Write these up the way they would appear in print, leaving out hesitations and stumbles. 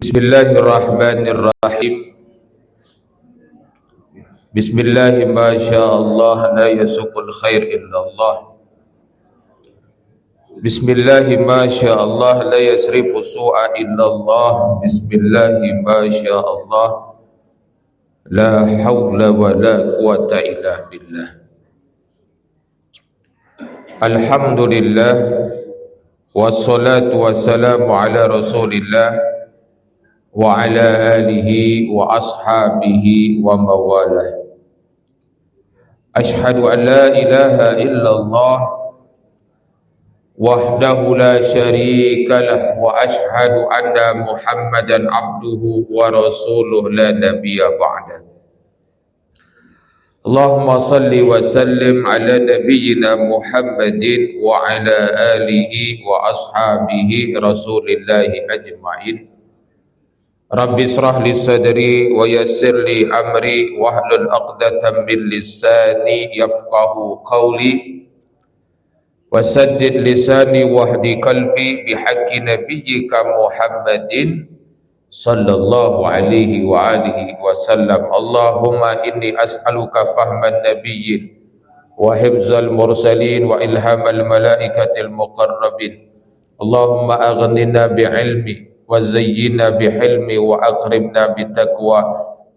Bismillahirrahmanirrahim. Bismillahi ma sya'allah la yasuqul khair illallah. Bismillahi ma sya'allah la yasrifu su'a illallah. Bismillahi ma sya'allah la hawla wa la quwata illa billah. Alhamdulillah wassalatu wassalamu ala rasulillah wa ala alihi wa ashabihi wa mawalah. Ashhadu an la ilaha illallah wahdahu la syarika lah wa ashhadu anna Muhammadan abduhu wa rasuluh la nabiyya ba'da. Allahumma salli wa sallim ala nabiyyina Muhammadin wa ala alihi wa ashabihi rasulillahi ajma'in. Rabbi israh li sadri wa yassir li amri wahlul 'uqdatam min lisani yafqahu qawli wasaddid lisani wahdi qalbi bihaqqi nabiyyika Muhammadin sallallahu alaihi wa alihi wasallam. Allahumma inni as'aluka fahman nabiyyin wa hifzal mursalin wa ilhamal malaikatil muqarrabin. Allahumma aghnina bi'ilmi wa zayyina bihilmi wa aqribna bitaqwa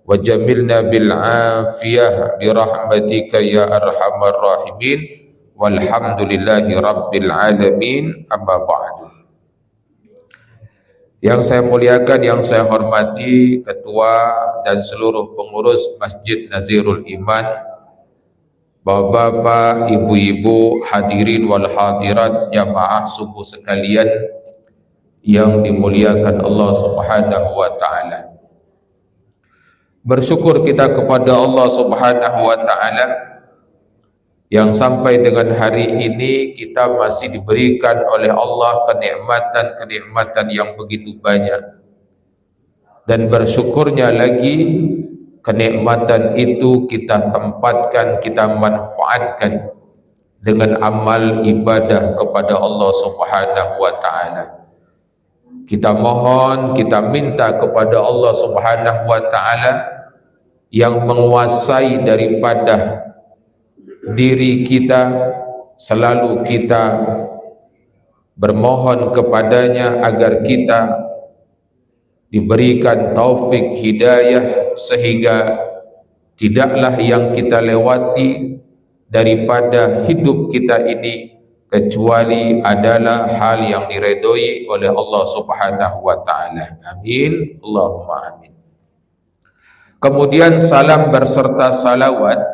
wa jamilna bil'afiyah birahmatika ya arhamar rahimin. Walhamdulillahi rabbil alamin. Amma ba'du. Yang saya muliakan, yang saya hormati ketua dan seluruh pengurus Masjid Nazirul Iman, bapak-bapak, ibu-ibu, hadirin wal hadirat, jamaah subuh sekalian yang dimuliakan Allah Subhanahu wa taala. Bersyukur kita kepada Allah Subhanahu wa taala yang sampai dengan hari ini kita masih diberikan oleh Allah kenikmatan-kenikmatan yang begitu banyak. Dan bersyukurnya lagi kenikmatan itu kita tempatkan, kita manfaatkan dengan amal ibadah kepada Allah Subhanahu wa taala. Kita mohon, kita minta kepada Allah Subhanahu wa taala yang menguasai daripada diri kita, selalu kita bermohon kepadanya agar kita diberikan taufik hidayah sehingga tidaklah yang kita lewati daripada hidup kita ini kecuali adalah hal yang diredoi oleh Allah Subhanahu wa taala. Amin. Allahumma amin. Kemudian salam berserta salawat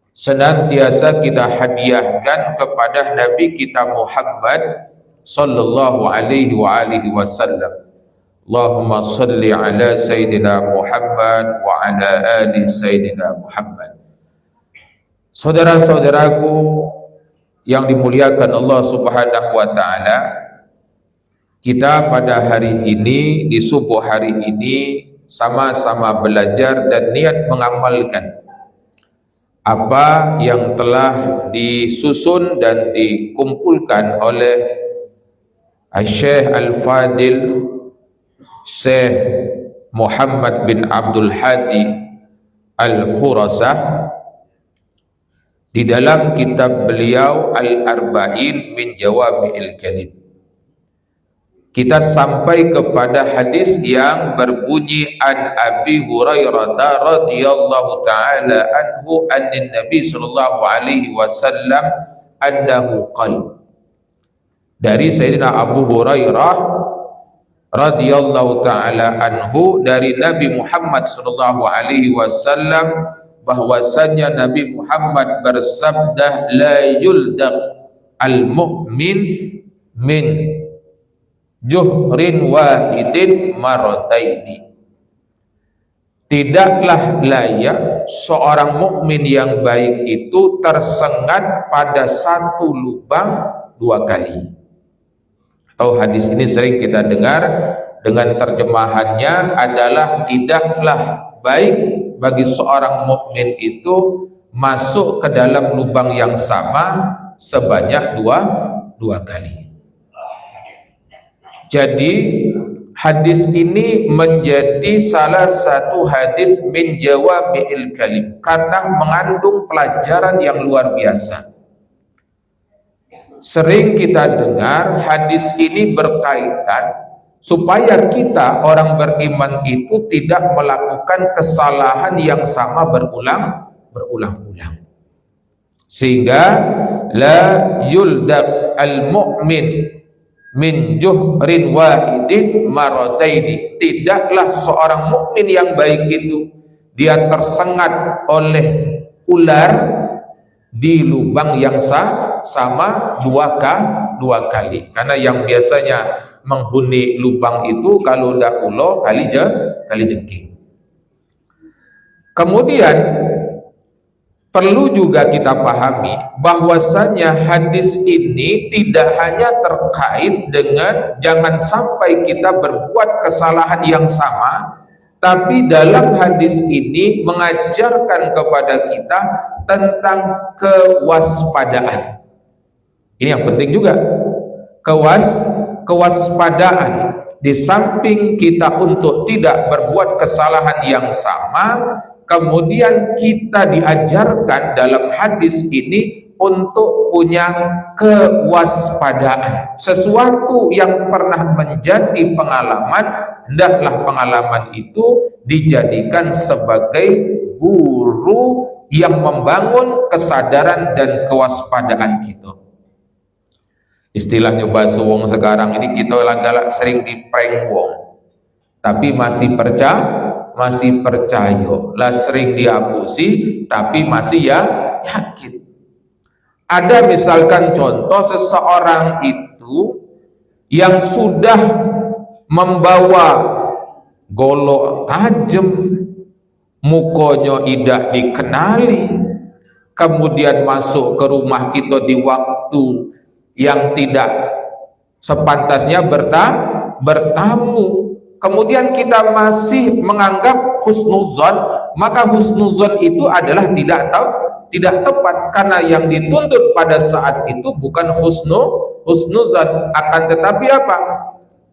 senantiasa kita hadiahkan kepada Nabi kita Muhammad sallallahu alaihi wa alihi wasallam. Allahumma salli ala Sayyidina Muhammad wa ala ali Sayyidina Muhammad. Saudara-saudaraku yang dimuliakan Allah Subhanahu wa taala, kita pada hari ini, di subuh hari ini, sama-sama belajar dan niat mengamalkan apa yang telah disusun dan dikumpulkan oleh Syekh Al-Fadil Syekh Muhammad bin Abdul Hadi Al-Khurasah di dalam kitab beliau Al-Arba'in min Jawami'il Kalim. Kita sampai kepada hadis yang berbunyi an Abi Hurairah radhiyallahu taala anhu anna Nabi sallallahu alaihi wasallam annahu qala. Dari Sayyidina Abu Hurairah radhiyallahu taala anhu dari Nabi Muhammad sallallahu alaihi wasallam bahwasanya Nabi Muhammad bersabda, la yuldaq al-mu'min min juhrin wahidin marataini. Tidaklah layak seorang mukmin yang baik itu tersengat pada satu lubang dua kali. Atau hadis ini sering kita dengar dengan terjemahannya adalah tidaklah baik bagi seorang mukmin itu masuk ke dalam lubang yang sama sebanyak dua kali. Jadi hadis ini menjadi salah satu hadis min jawami'il kalim karena mengandung pelajaran yang luar biasa. Sering kita dengar hadis ini berkaitan supaya kita orang beriman itu tidak melakukan kesalahan yang sama berulang-ulang. Sehingga la yuldaq al-mu'min min juhrin wahidin marataini, tidaklah seorang mukmin yang baik itu dia tersengat oleh ular di lubang yang sama dua kali, karena yang biasanya menghuni lubang itu kalau udah ulo kali jengking. Kemudian perlu juga kita pahami bahwasanya hadis ini tidak hanya terkait dengan jangan sampai kita berbuat kesalahan yang sama, tapi dalam hadis ini mengajarkan kepada kita tentang kewaspadaan. Ini yang penting juga, kewaspadaan. Di samping kita untuk tidak berbuat kesalahan yang sama, kemudian kita diajarkan dalam hadis ini untuk punya kewaspadaan. Sesuatu yang pernah menjadi pengalaman, hendaklah pengalaman itu dijadikan sebagai guru yang membangun kesadaran dan kewaspadaan kita. Istilahnya bahasa wong sekarang ini, kita galak sering diprank wong, tapi masih percaya lah, sering dihapusi tapi masih yakin. Ada misalkan contoh seseorang itu yang sudah membawa golok tajam, mukonya tidak dikenali, kemudian masuk ke rumah kita di waktu yang tidak sepantasnya bertamu, kemudian kita masih menganggap husnuzon, maka husnuzon itu adalah tidak tepat, karena yang dituntut pada saat itu bukan husnuzon, akan tetapi apa?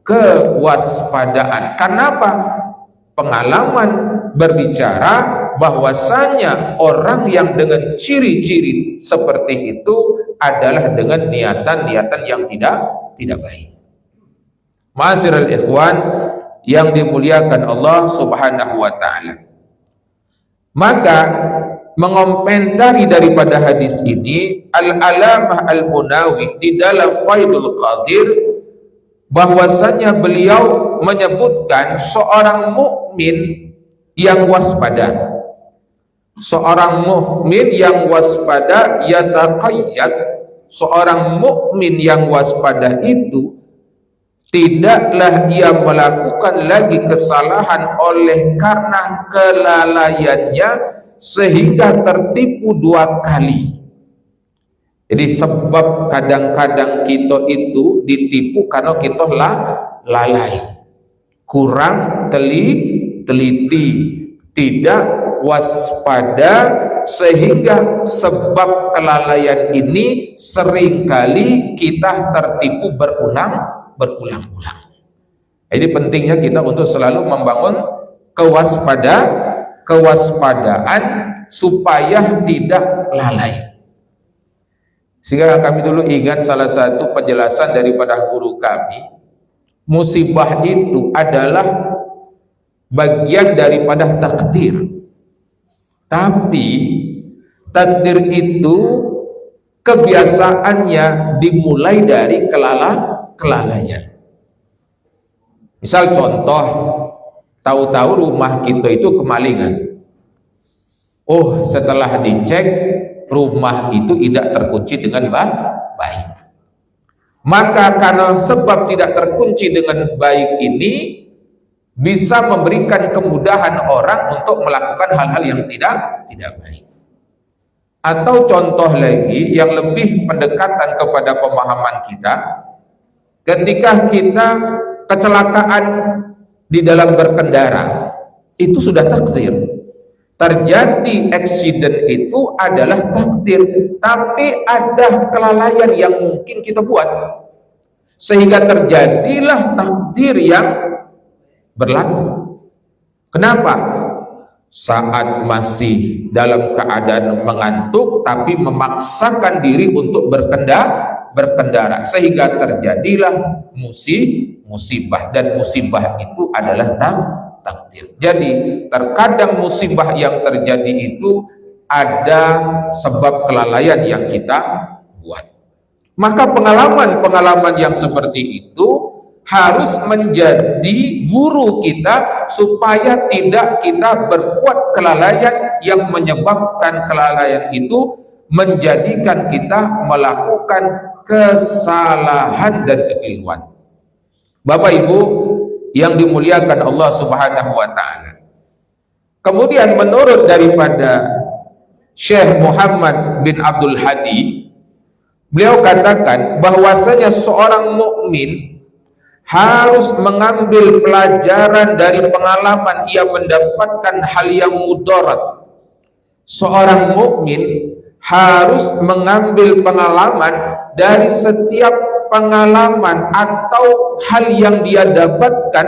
Kewaspadaan. Kenapa? Pengalaman berbicara bahwasanya orang yang dengan ciri-ciri seperti itu adalah dengan niatan-niatan yang tidak baik. Ma'asyiral ikhwan yang dimuliakan Allah Subhanahu wa ta'ala. Maka mengomentari daripada hadis ini Al-Alamah Al-Munawi di dalam Faidul Qadir, bahwasanya beliau menyebutkan seorang mukmin yang waspada. Seorang mukmin yang waspada yataqayyad, seorang mukmin yang waspada itu tidaklah ia melakukan lagi kesalahan oleh karena kelalaiannya sehingga tertipu dua kali. Jadi sebab kadang-kadang kita itu ditipu karena kita lalai, kurang teliti, tidak waspada, sehingga sebab kelalaian ini seringkali kita tertipu berulang-ulang. Jadi pentingnya kita untuk selalu membangun kewaspadaan supaya tidak lalai. Sehingga kami dulu ingat salah satu penjelasan daripada guru kami, musibah itu adalah bagian daripada takdir. Tapi takdir itu kebiasaannya dimulai dari kelalaian. Misal contoh, tahu-tahu rumah kita itu kemalingan. Oh, setelah dicek rumah itu tidak terkunci dengan baik. Maka karena sebab tidak terkunci dengan baik ini bisa memberikan kemudahan orang untuk melakukan hal-hal yang tidak baik. Atau contoh lagi yang lebih pendekatan kepada pemahaman kita, ketika kita kecelakaan di dalam berkendara, itu sudah takdir. Terjadi accident itu adalah takdir, tapi ada kelalaian yang mungkin kita buat. sehingga terjadilah takdir yang berlaku. Kenapa? Saat masih dalam keadaan mengantuk tapi memaksakan diri untuk berkendara sehingga terjadilah musibah, dan musibah itu adalah takdir. Jadi terkadang musibah yang terjadi itu ada sebab kelalaian yang kita buat. Maka pengalaman-pengalaman yang seperti itu harus menjadi guru kita supaya tidak kita berbuat kelalaian yang menyebabkan kelalaian itu menjadikan kita melakukan kesalahan dan kekeliruan. Bapak Ibu yang dimuliakan Allah Subhanahu wa taala. Kemudian menurut daripada Syekh Muhammad bin Abdul Hadi, beliau katakan bahwasanya seorang mukmin harus mengambil pelajaran dari pengalaman ia mendapatkan hal yang mudarat. Seorang mukmin harus mengambil pengalaman dari setiap pengalaman atau hal yang dia dapatkan,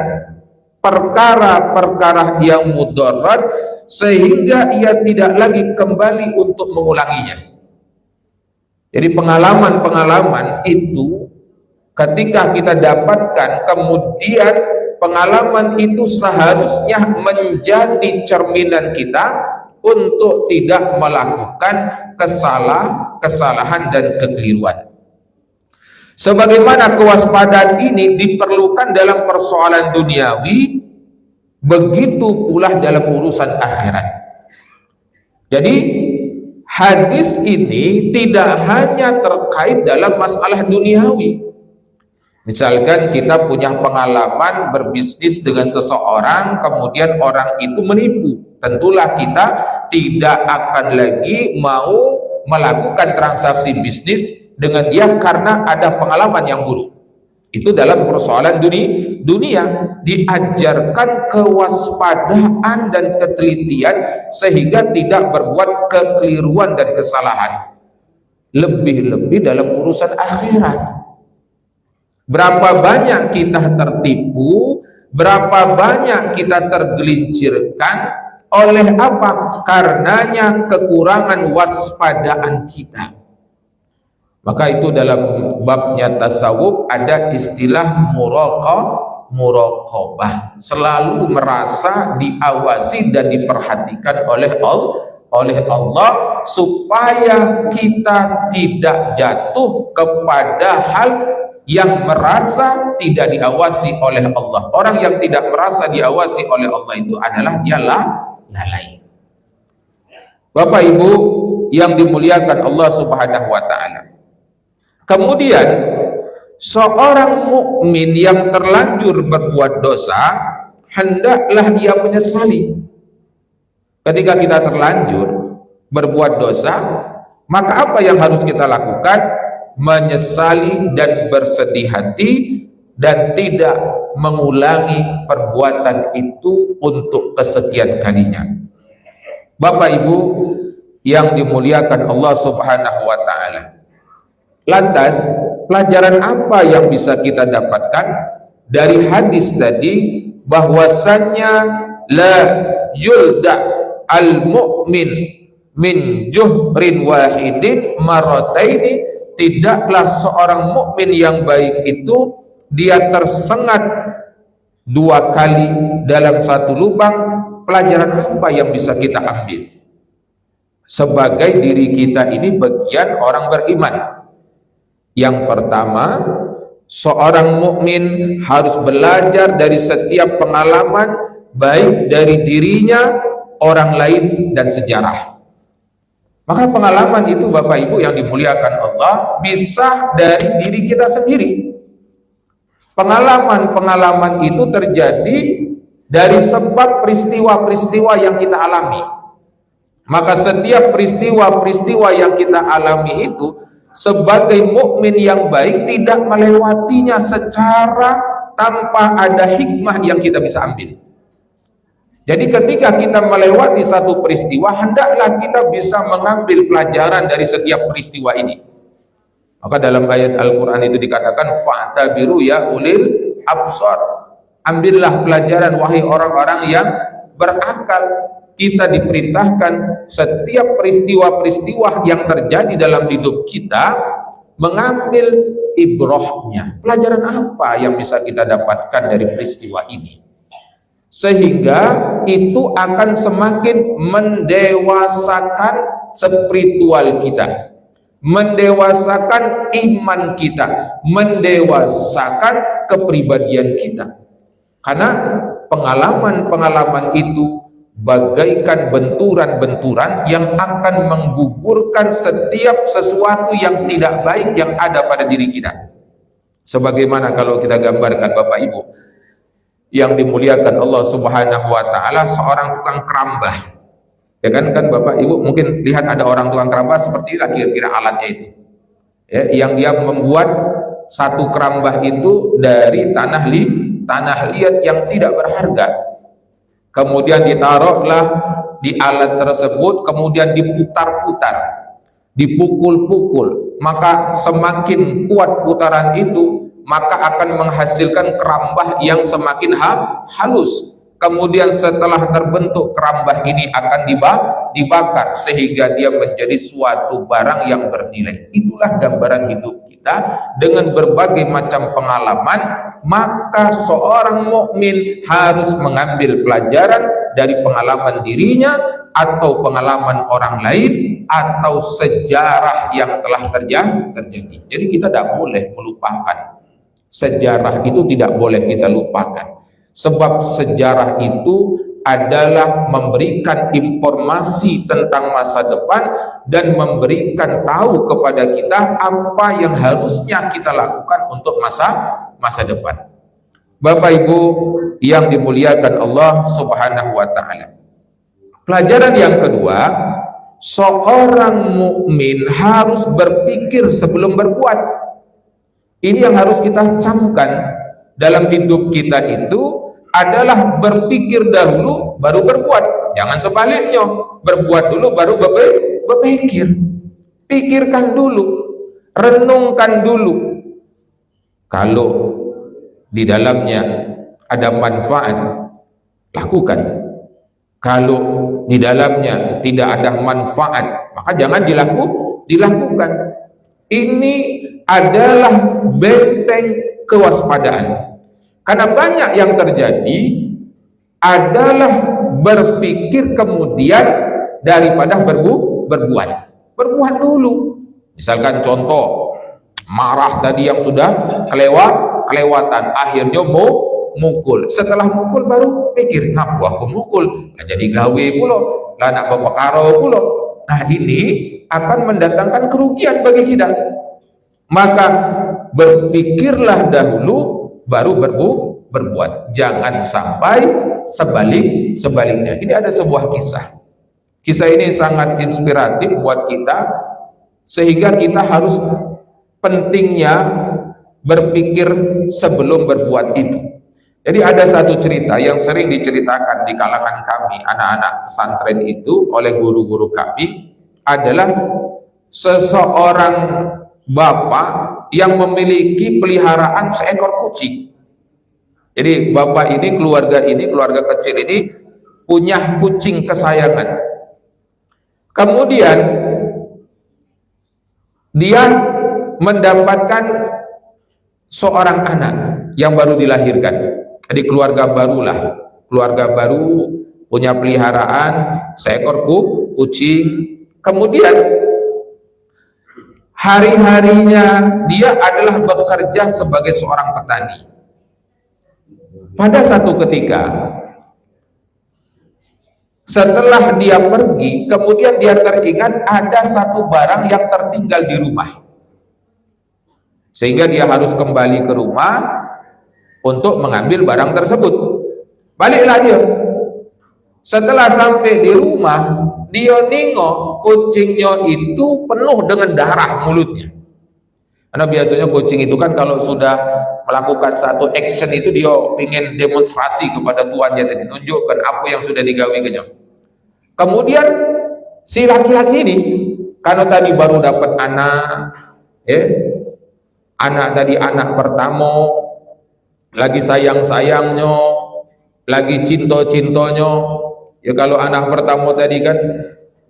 perkara-perkara yang mudarat, sehingga ia tidak lagi kembali untuk mengulanginya. Jadi pengalaman-pengalaman itu ketika kita dapatkan, kemudian pengalaman itu seharusnya menjadi cerminan kita untuk tidak melakukan kesalahan dan kekeliruan. Sebagaimana kewaspadaan ini diperlukan dalam persoalan duniawi, begitu pula dalam urusan akhirat. Jadi hadis ini tidak hanya terkait dalam masalah duniawi. Misalkan kita punya pengalaman berbisnis dengan seseorang, kemudian orang itu menipu, tentulah kita tidak akan lagi mau melakukan transaksi bisnis dengan dia karena ada pengalaman yang buruk. Itu dalam persoalan dunia diajarkan kewaspadaan dan ketelitian sehingga tidak berbuat kekeliruan dan kesalahan. Lebih-lebih dalam urusan akhirat. Berapa banyak kita tertipu, berapa banyak kita tergelincirkan oleh apa? Karenanya kekurangan waspadaan kita. Maka itu dalam babnya tasawuf ada istilah muraqabah, selalu merasa diawasi dan diperhatikan oleh Allah supaya kita tidak jatuh kepada hal yang merasa tidak diawasi oleh Allah. Orang yang tidak merasa diawasi oleh Allah itu adalah dia lalai. Bapak Ibu yang dimuliakan Allah Subhanahu wa taala. Kemudian seorang mukmin yang terlanjur berbuat dosa hendaklah ia menyesali. Ketika kita terlanjur berbuat dosa, maka apa yang harus kita lakukan? Menyesali dan bersedih hati dan tidak mengulangi perbuatan itu untuk kesekian kalinya. Bapak Ibu yang dimuliakan Allah Subhanahu wa taala. Lantas, pelajaran apa yang bisa kita dapatkan dari hadis tadi, bahwasannya la yulda al-mu'min min juhrin wahidin marataini, tidaklah seorang mukmin yang baik itu dia tersengat dua kali dalam satu lubang. Pelajaran apa yang bisa kita ambil? Sebagai diri kita ini bagian orang beriman. Yang pertama, seorang mukmin harus belajar dari setiap pengalaman, baik dari dirinya, orang lain, dan sejarah. Maka pengalaman itu Bapak Ibu yang dimuliakan Allah bisa dari diri kita sendiri. Pengalaman-pengalaman itu terjadi dari sebab peristiwa-peristiwa yang kita alami. Maka setiap peristiwa-peristiwa yang kita alami itu, sebagai mukmin yang baik tidak melewatinya secara tanpa ada hikmah yang kita bisa ambil. Jadi ketika kita melewati satu peristiwa, hendaklah kita bisa mengambil pelajaran dari setiap peristiwa ini. Maka dalam ayat Al-Quran itu dikatakan fa'tabiru ya ulil absar, ambillah pelajaran wahai orang-orang yang berakal. Kita diperintahkan setiap peristiwa-peristiwa yang terjadi dalam hidup kita mengambil ibrahnya. Pelajaran apa yang bisa kita dapatkan dari peristiwa ini? Sehingga itu akan semakin mendewasakan spiritual kita, mendewasakan iman kita, mendewasakan kepribadian kita. Karena pengalaman-pengalaman itu bagaikan benturan-benturan yang akan menggugurkan setiap sesuatu yang tidak baik yang ada pada diri kita. Sebagaimana kalau kita gambarkan Bapak Ibu yang dimuliakan Allah Subhanahu wa taala, seorang tukang kerambah. Ya kan Bapak Ibu mungkin lihat ada orang tukang kerambah seperti inilah kira-kira alatnya itu. Ya, yang dia membuat satu kerambah itu dari tanah liat yang tidak berharga. Kemudian ditaruhlah di alat tersebut, kemudian diputar-putar, dipukul-pukul, maka semakin kuat putaran itu, maka akan menghasilkan kerambah yang semakin halus. Kemudian setelah terbentuk kerambah ini akan dibakar sehingga dia menjadi suatu barang yang bernilai. Itulah gambaran hidup kita dengan berbagai macam pengalaman. Maka seorang mukmin harus mengambil pelajaran dari pengalaman dirinya atau pengalaman orang lain atau sejarah yang telah terjadi. Jadi kita tidak boleh melupakan sejarah, itu tidak boleh kita lupakan. Sebab sejarah itu adalah memberikan informasi tentang masa depan dan memberikan tahu kepada kita apa yang harusnya kita lakukan untuk masa depan. Bapak Ibu yang dimuliakan Allah Subhanahu wa taala. Pelajaran yang kedua, seorang mukmin harus berpikir sebelum berbuat. Ini yang harus kita camkan dalam hidup kita itu adalah berpikir dahulu baru berbuat. Jangan sebaliknya, berbuat dulu baru berpikir. Pikirkan dulu, renungkan dulu. Kalau di dalamnya ada manfaat, lakukan. Kalau di dalamnya tidak ada manfaat, maka jangan dilakukan. Ini adalah benteng kewaspadaan. Karena banyak yang terjadi adalah berpikir kemudian daripada berbuat. Berbuat dulu. Misalkan contoh, marah tadi yang sudah kelewatan, akhirnya mau mukul. Setelah mukul baru pikir, ngapa aku mukul? Nah, jadi gawe pula, lah nak berperkara pula. Nah, ini akan mendatangkan kerugian bagi kita. Maka berpikirlah dahulu baru berbuat. Jangan sampai sebaliknya. Ini ada sebuah kisah. Kisah ini sangat inspiratif buat kita, sehingga kita harus pentingnya berpikir sebelum berbuat itu. Jadi ada satu cerita yang sering diceritakan di kalangan kami anak-anak pesantren itu oleh guru-guru kami, adalah seseorang bapak yang memiliki peliharaan seekor kucing. Jadi bapak ini, keluarga kecil ini punya kucing kesayangan. Kemudian dia mendapatkan seorang anak yang baru dilahirkan. Jadi keluarga baru punya peliharaan seekor kucing. Kemudian hari-harinya dia adalah bekerja sebagai seorang petani. Pada satu ketika, setelah dia pergi, kemudian dia teringat ada satu barang yang tertinggal di rumah. Sehingga dia harus kembali ke rumah untuk mengambil barang tersebut. Baliklah dia. Setelah sampai di rumah, dia nengok kucingnya itu penuh dengan darah mulutnya. Karena biasanya kucing itu kan kalau sudah melakukan satu action itu dia ingin demonstrasi kepada tuannya tadi, nunjukkan apa yang sudah digawikannya. Kemudian si laki-laki ini karena tadi baru dapat anak, Anak tadi anak pertama, lagi sayang-sayangnya, lagi cinta-cintanya. Ya kalau anak pertama tadi kan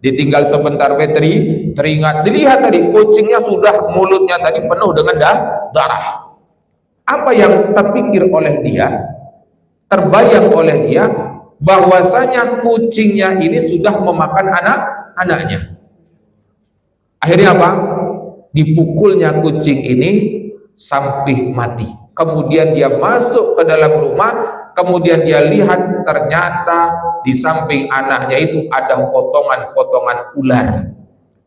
ditinggal sebentar petri, teringat, dilihat tadi kucingnya sudah mulutnya tadi penuh dengan darah. Apa yang terpikir oleh dia, terbayang oleh dia, bahwasanya kucingnya ini sudah memakan anak-anaknya. Akhirnya apa? Dipukulnya kucing ini sampai mati. Kemudian dia masuk ke dalam rumah, kemudian dia lihat ternyata di samping anaknya itu ada potongan-potongan ular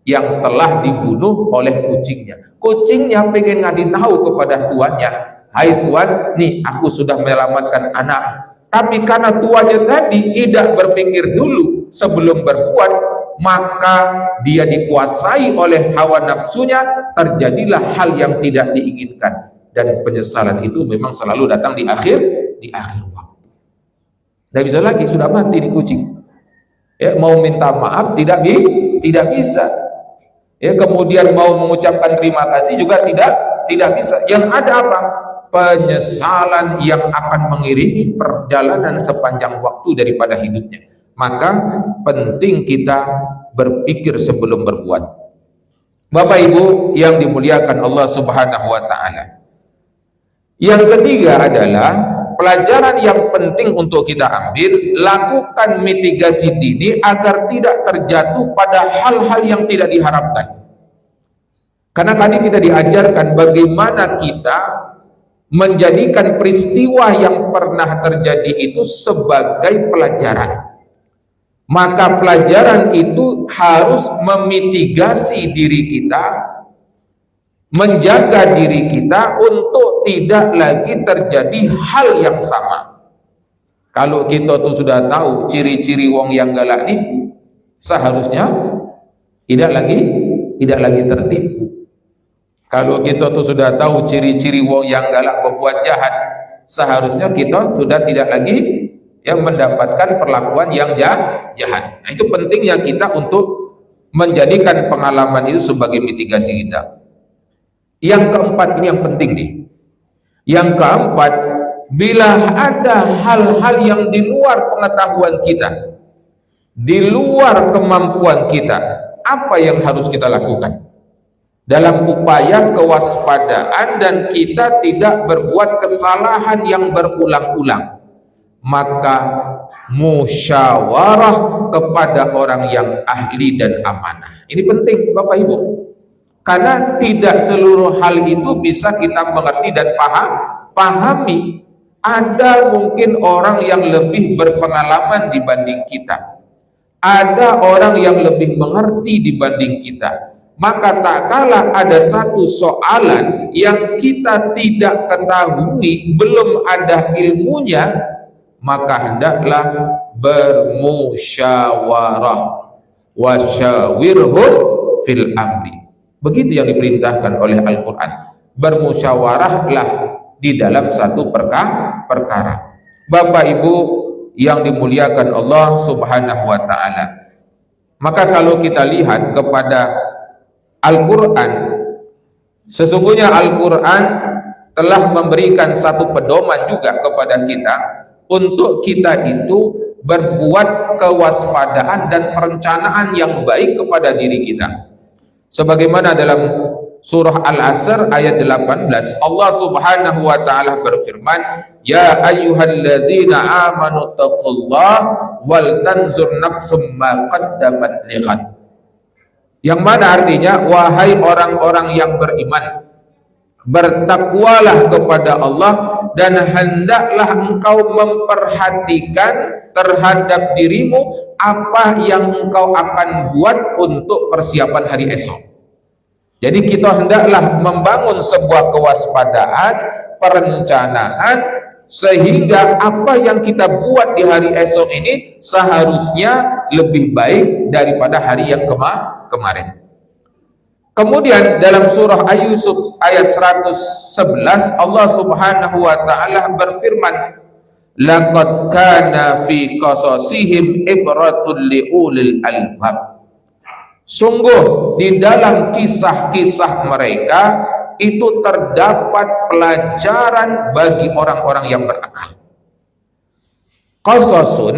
yang telah dibunuh oleh kucingnya. Kucingnya pengen ngasih tahu kepada tuannya, hai tuan, nih aku sudah menyelamatkan anak. Tapi karena tuannya tadi tidak berpikir dulu sebelum berbuat, maka dia dikuasai oleh hawa nafsunya, terjadilah hal yang tidak diinginkan. Dan penyesalan itu memang selalu datang di akhir waktu. Tidak bisa lagi, sudah mati di kucing. Ya, mau minta maaf tidak bisa. Ya, kemudian mau mengucapkan terima kasih juga tidak bisa. Yang ada apa? Penyesalan yang akan mengiringi perjalanan sepanjang waktu daripada hidupnya. Maka penting kita berpikir sebelum berbuat. Bapak Ibu yang dimuliakan Allah Subhanahu wa taala. Yang ketiga adalah pelajaran yang penting untuk kita ambil, lakukan mitigasi dini agar tidak terjatuh pada hal-hal yang tidak diharapkan. Karena tadi kita diajarkan bagaimana kita menjadikan peristiwa yang pernah terjadi itu sebagai pelajaran. Maka pelajaran itu harus memitigasi diri kita, menjaga diri kita untuk tidak lagi terjadi hal yang sama. Kalau kita tuh sudah tahu ciri-ciri wong yang galak ini, seharusnya tidak lagi tertipu. Kalau kita tuh sudah tahu ciri-ciri wong yang galak berbuat jahat, seharusnya kita sudah tidak lagi yang mendapatkan perlakuan yang jahat. Nah, itu pentingnya kita untuk menjadikan pengalaman itu sebagai mitigasi kita. Yang keempat, ini yang penting nih. Yang keempat, bila ada hal-hal yang di luar pengetahuan kita, di luar kemampuan kita, apa yang harus kita lakukan? Dalam upaya kewaspadaan dan kita tidak berbuat kesalahan yang berulang-ulang, maka musyawarah kepada orang yang ahli dan amanah. Ini penting Bapak Ibu. Karena tidak seluruh hal itu bisa kita mengerti dan pahami. Ada mungkin orang yang lebih berpengalaman dibanding kita. Ada orang yang lebih mengerti dibanding kita. Maka tak kalah ada satu soalan yang kita tidak ketahui, belum ada ilmunya, maka hendaklah bermusyawarah. Wasyawirhum fil amri. Begitu yang diperintahkan oleh Al-Quran. Bermusyawarahlah di dalam satu perkara. Bapak Ibu yang dimuliakan Allah Subhanahu wa ta'ala, maka kalau kita lihat kepada Al-Quran, sesungguhnya Al-Quran telah memberikan satu pedoman juga kepada kita untuk kita itu berbuat kewaspadaan dan perencanaan yang baik kepada diri kita. Sebagaimana dalam surah Al-Asr ayat 18, Allah Subhanahu wa taala berfirman, ya ayyuhalladzina amanu taqullaha wal tanzur nafsum ma qaddamat lighad. Yang mana artinya, wahai orang-orang yang beriman, bertakwalah kepada Allah dan hendaklah engkau memperhatikan terhadap dirimu apa yang engkau akan buat untuk persiapan hari esok. Jadi kita hendaklah membangun sebuah kewaspadaan, perencanaan, sehingga apa yang kita buat di hari esok ini seharusnya lebih baik daripada hari yang kemarin. Kemudian dalam surah Yusuf ayat 111 Allah Subhanahu wa taala berfirman, laqad kana fi qasasihim ibratun liulil albab. Sungguh di dalam kisah-kisah mereka itu terdapat pelajaran bagi orang-orang yang berakal. Qasasun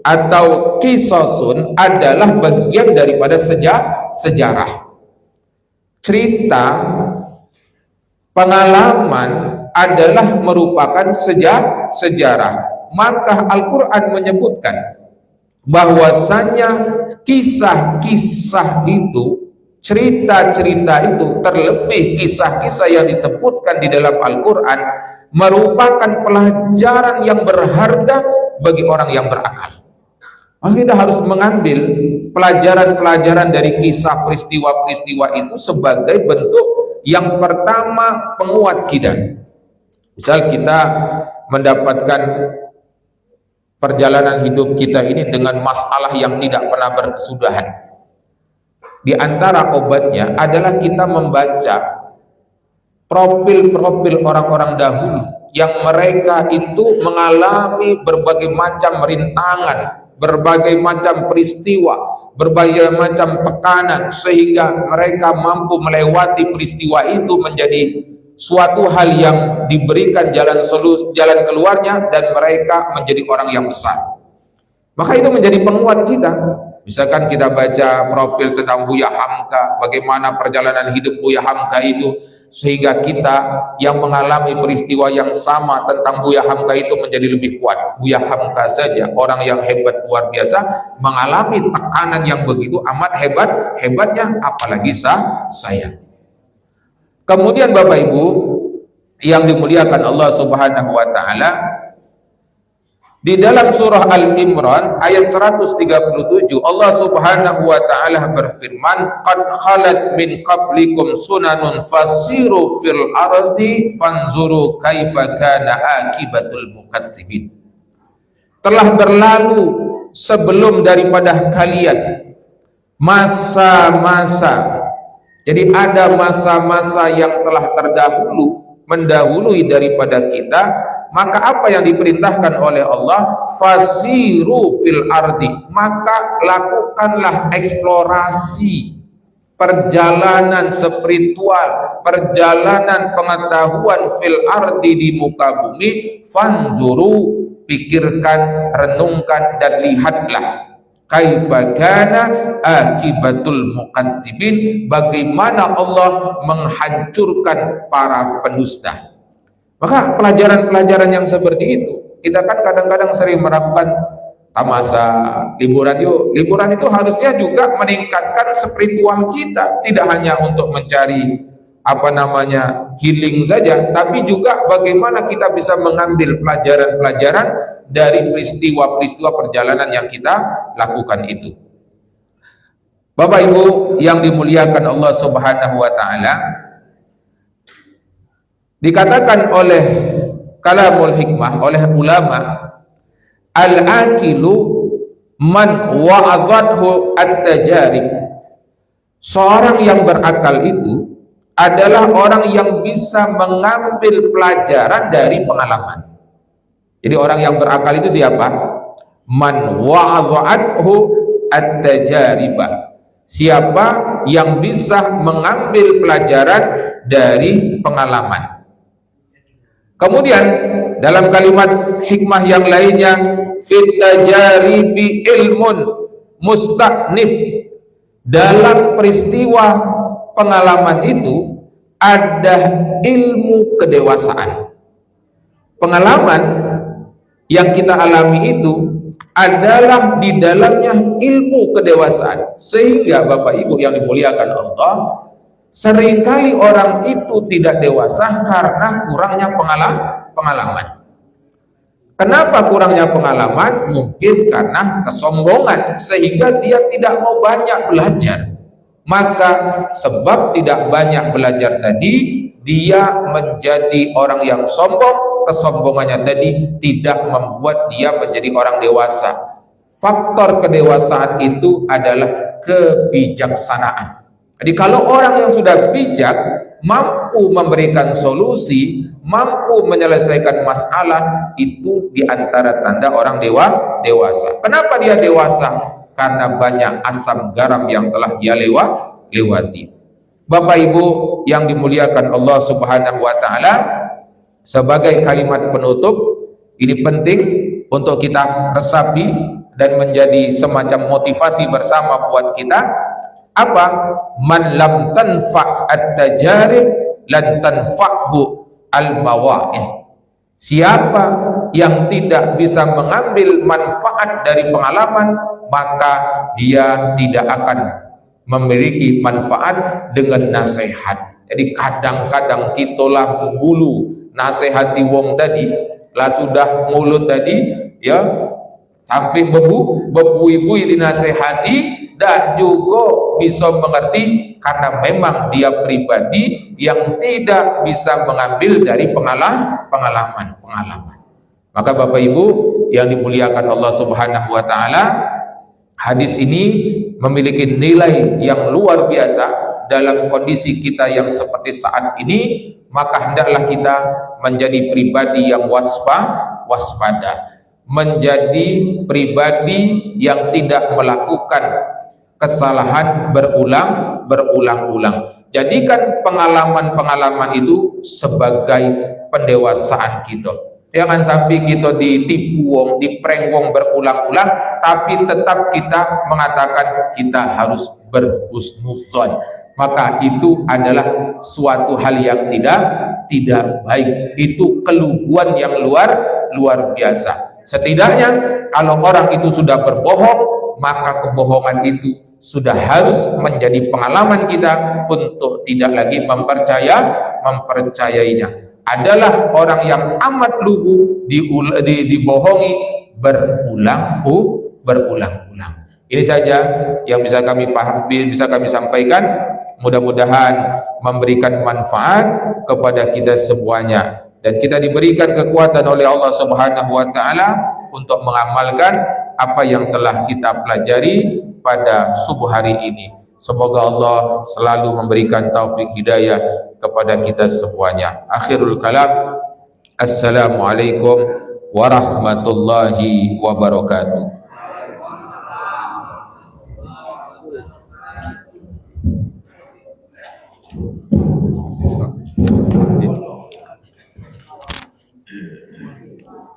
atau kisasun adalah bagian daripada sejarah. Cerita, pengalaman adalah merupakan sejarah. Maka Al-Quran menyebutkan bahwasanya kisah-kisah itu, cerita-cerita itu, terlebih kisah-kisah yang disebutkan di dalam Al-Quran merupakan pelajaran yang berharga bagi orang yang berakal. Maka kita harus mengambil pelajaran-pelajaran dari kisah peristiwa-peristiwa itu sebagai bentuk yang pertama penguat kita. Misal kita mendapatkan perjalanan hidup kita ini dengan masalah yang tidak pernah berkesudahan. Di antara obatnya adalah kita membaca profil-profil orang-orang dahulu yang mereka itu mengalami berbagai macam rintangan, berbagai macam peristiwa, berbagai macam tekanan, sehingga mereka mampu melewati peristiwa itu menjadi suatu hal yang diberikan jalan keluarnya, dan mereka menjadi orang yang besar. Maka itu menjadi penguat kita. Misalkan kita baca profil tentang Buya Hamka, bagaimana perjalanan hidup Buya Hamka itu, sehingga kita yang mengalami peristiwa yang sama tentang Buya Hamka itu menjadi lebih kuat. Buya Hamka saja, orang yang hebat luar biasa, mengalami tekanan yang begitu amat hebatnya, apalagi saya. Kemudian Bapak Ibu yang dimuliakan Allah Subhanahu wa taala, di dalam surah Al-Imran ayat 137 Allah Subhanahu wa taala berfirman, qad khalat min qablikum sunanun fasiru fil ardi fanzuru kaifa kana akibatul mukatsibin. Telah berlalu sebelum daripada kalian masa-masa. Jadi ada masa-masa yang telah mendahului daripada kita. Maka apa yang diperintahkan oleh Allah? Fasiru fil ardi, maka lakukanlah eksplorasi, perjalanan spiritual, perjalanan pengetahuan fil ardi, di muka bumi. Fanzuru, pikirkan, renungkan, dan lihatlah kaifa kana akibatul mukatsibin, bagaimana Allah menghancurkan para pendusta. Maka pelajaran-pelajaran yang seperti itu, kita kan kadang-kadang sering melakukan tamasa, liburan yuk. Liburan itu harusnya juga meningkatkan spiritual kita, tidak hanya untuk mencari healing saja, tapi juga bagaimana kita bisa mengambil pelajaran-pelajaran dari peristiwa-peristiwa perjalanan yang kita lakukan itu. Bapak Ibu yang dimuliakan Allah Subhanahu wa taala, dikatakan oleh kalamul hikmah, oleh ulama, al-aqilu man wa'adhathu at-tajarib. Seorang yang berakal itu adalah orang yang bisa mengambil pelajaran dari pengalaman. Jadi orang yang berakal itu siapa? Man wa'adhathu at-tajariba. Siapa yang bisa mengambil pelajaran dari pengalaman. Kemudian dalam kalimat hikmah yang lainnya, fit tajaribi ilmun musta'nif, dalam peristiwa pengalaman itu ada ilmu kedewasaan. Pengalaman yang kita alami itu adalah di dalamnya ilmu kedewasaan, sehingga Bapak Ibu yang dimuliakan Allah, seringkali orang itu tidak dewasa karena kurangnya pengalaman. Kenapa kurangnya pengalaman? Mungkin karena kesombongan, sehingga dia tidak mau banyak belajar. Maka sebab tidak banyak belajar tadi, dia menjadi orang yang sombong. Kesombongannya tadi tidak membuat dia menjadi orang dewasa. Faktor kedewasaan itu adalah kebijaksanaan. Jadi kalau orang yang sudah bijak, mampu memberikan solusi, mampu menyelesaikan masalah, itu diantara tanda orang dewasa. Kenapa dia dewasa? Karena banyak asam garam yang telah dia lewati. Bapak Ibu yang dimuliakan Allah Subhanahu wa taala, sebagai kalimat penutup ini penting untuk kita resapi dan menjadi semacam motivasi bersama buat kita. Apa? Man lam tanfa'at tajarib lan tanfa'hu al-mawa'is. Siapa yang tidak bisa mengambil manfaat dari pengalaman, maka dia tidak akan memiliki manfaat dengan nasihat. Jadi kadang-kadang kitolah bulu nasihati wong tadi, lah sudah mulut tadi ya sampai bebui-bui dinasehati, dah juga bisa mengerti karena memang dia pribadi yang tidak bisa mengambil dari pengalaman. Maka Bapak Ibu yang dimuliakan Allah Subhanahu wa taala, hadis ini memiliki nilai yang luar biasa dalam kondisi kita yang seperti saat ini. Maka hendaklah kita menjadi pribadi yang waspada, menjadi pribadi yang tidak melakukan kesalahan berulang-ulang. Jadikan pengalaman-pengalaman itu sebagai pendewasaan kita. Jangan sampai kita ditipu wong, diprank wong berulang-ulang, tapi tetap kita mengatakan kita harus berhusnuzon. Maka itu adalah suatu hal yang tidak baik. Itu keluguan yang luar biasa. Setidaknya kalau orang itu sudah berbohong, maka kebohongan itu sudah harus menjadi pengalaman kita untuk tidak lagi mempercayainya. Adalah orang yang amat lugu dibohongi berulang-ulang. Ini saja yang bisa kami sampaikan. Mudah-mudahan memberikan manfaat kepada kita semuanya, dan kita diberikan kekuatan oleh Allah Subhanahu wa taala untuk mengamalkan apa yang telah kita pelajari pada subuh hari ini. Semoga Allah selalu memberikan taufik hidayah kepada kita semuanya. Akhirul kalam, assalamualaikum warahmatullahi wabarakatuh.